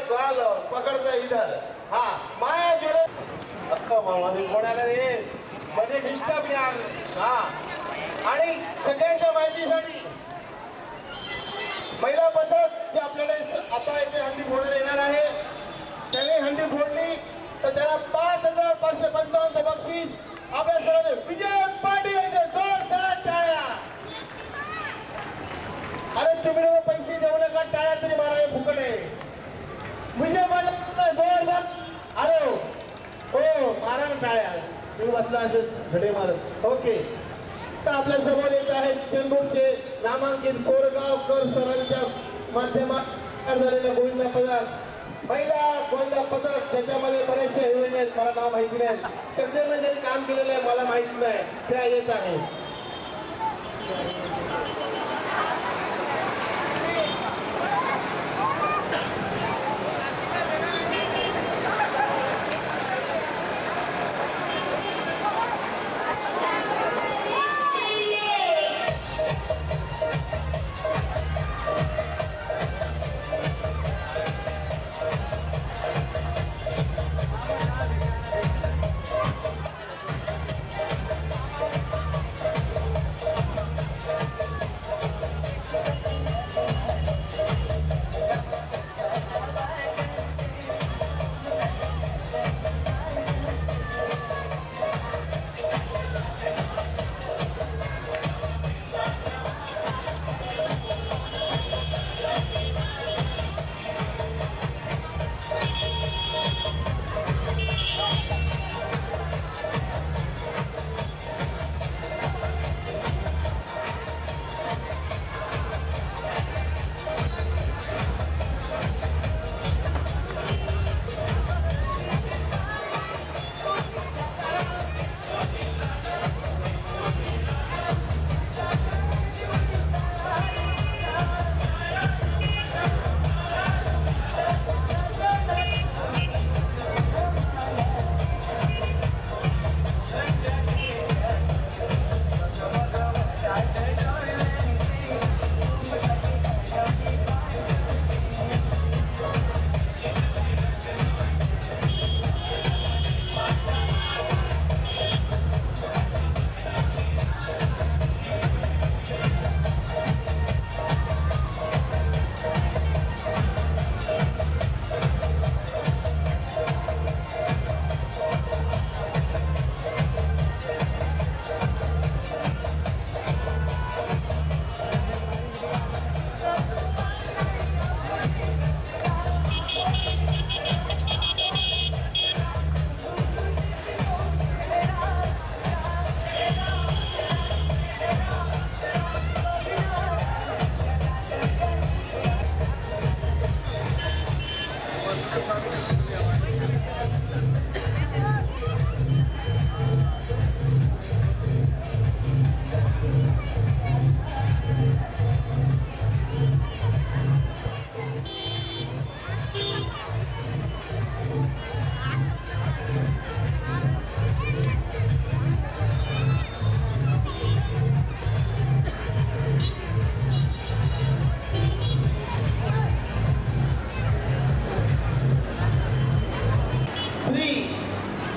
Call पकडता इधर हाँ माया जोड़े अक्का मामाने कोणाला रे मध्ये डिस्टर्ब यार हाँ आणि सगळ्यांच्या माहितीसाठी महिला पथक जे आपल्याला आता इथे हंडी फोडायला येणार आहे त्याने हंडी फोडली तर त्याला 5555 बक्षीस आपल्या सर्वांनी विजय पाटील यांचे जोरदार टाळ्या. अरे तुम्ही लोक पैसे देऊ नका टाळ्या तरी मारा फुकट आहे. विजय पाटील जोरदार आलो हो मारा टाळ्या तुम्ही बसला असं घडे मारत. ओके तर आपल्या समोर येत आहेत चेंबूरचे नामांकित कोरगावकर सरांच्या माध्यमातून झालेला गोविंदा पदक महिला गोविंदा पदक त्याच्यामध्ये बरेचसे हिरोईन आहेत मला नाव माहिती नाही सगळ्यांना ज्यांनी काम केलेलं आहे मला माहिती नाही त्या येत आहे.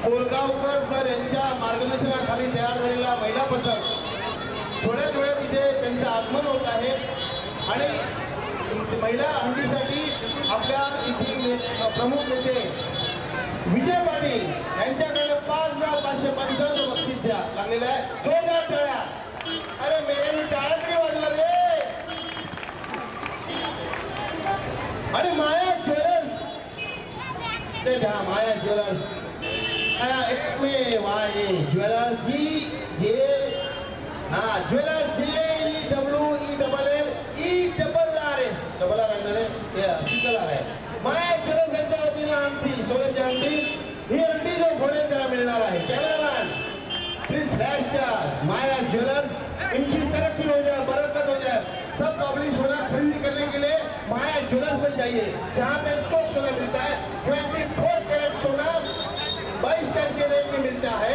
कोरगावकर सर यांच्या मार्गदर्शनाखाली तयार झालेला महिला पथक थोड्याच वेळात इथे त्यांचं आगमन होत आहे आणि महिला हंडीसाठी आपल्या इथील प्रमुख नेते विजय पाटील यांच्याकडे 5555 बक्षीस द्या लागलेलं आहे. जोरदार टाळ्या. अरे मेऱ्याने टाळ्या तरी वाजवा रे. आणि माया ज्वेलर्स ते द्या माया ज्वेलर्स एक में वाये ज्वेलर जी जे हाँ ज्वेलर JEWELLERS डबल आर आहे सिंगल आर आहे. माया ज्वेलर्स यांच्या वतीने अंगठी सोन्याची अंगठी ही अंगठी जो फोडे त्याला मिळणार आहे. कॅमेरामॅन प्लीज फ्लैश कर. माया ज्वेलर्स इनकी तरक्की हो जाए बरकत हो जाए. सब पब्लिक सोना खरीदी करने के लिए माया ज्वेलर्स में जाइए जहाँ पे चौक सोना मिलता है. 24 कैरेट सोना 22 कैरेट के रेट में मिलता है.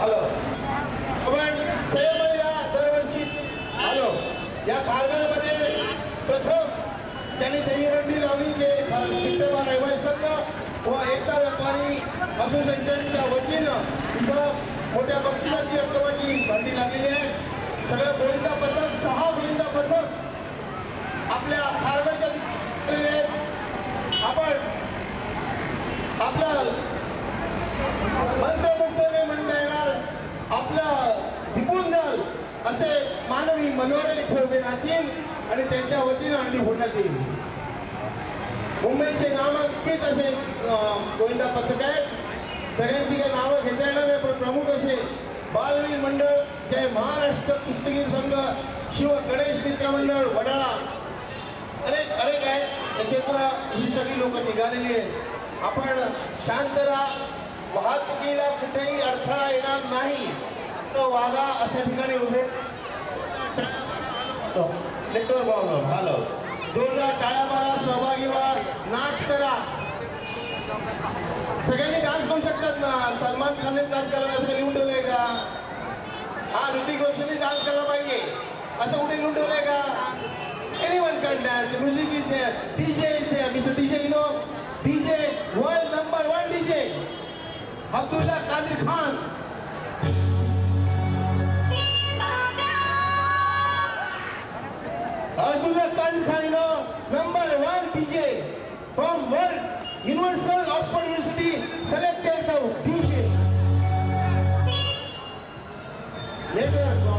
हॅलो आपण सेवेला दरवर्षी हॅलो या कारखान्यामध्ये असोसिएशनच्या वतीनं इथं मोठ्या बक्षिसाची रक्कमाची भांडी लागलेली आहे. सगळं गोविंदा पथक 6 गोविंदा पथक आपल्या खारगाच्या आपण आपल्या मंत्रमुग्धने म्हणता येणार आपलं टिपून द्याल असे मानवी मनोरे इथे उभे राहतील आणि त्यांच्या वतीनं अंडी फोडण्यात येईल. मुंबईचे नामांकित असे गोविंदा पथक आहेत. सगळ्यांची काही नावं घेता येणार नाही पण प्रमुख असे बालवीर मंडळ, जय महाराष्ट्र कुस्तीगीर संघ, शिव गणेश मित्र मंडळ वडाळा, अनेक आहेत. याच्यातून ही सगळी लोक निघालेली आहेत. आपण शांत राहा, वाहतुकीला कुठेही अडथळा येणार नाही. तो वागा अशा ठिकाणी उभे नेटवर्क हॅलो जोरदार टाळ्या मारा, सहभागी व्हा, नाच करा. सगळ्यांनी डान्स करू शकतात ना. सलमान खानने डान्स करायला असं लिहून ठेवलंय का? हा ऋतिक रोशनने डान्स करायला पाहिजे असं कुठे लिहून ठेवलंय का? Anyone can dance. Music is there. DJ is there. Mr. DJ, you know, DJ, world number 1 DJ, Abdullah Qadir Khan. Abdullah Qadir Khan, you know, number 1 DJ from world Universal Oxford University, selected the DJ. Later.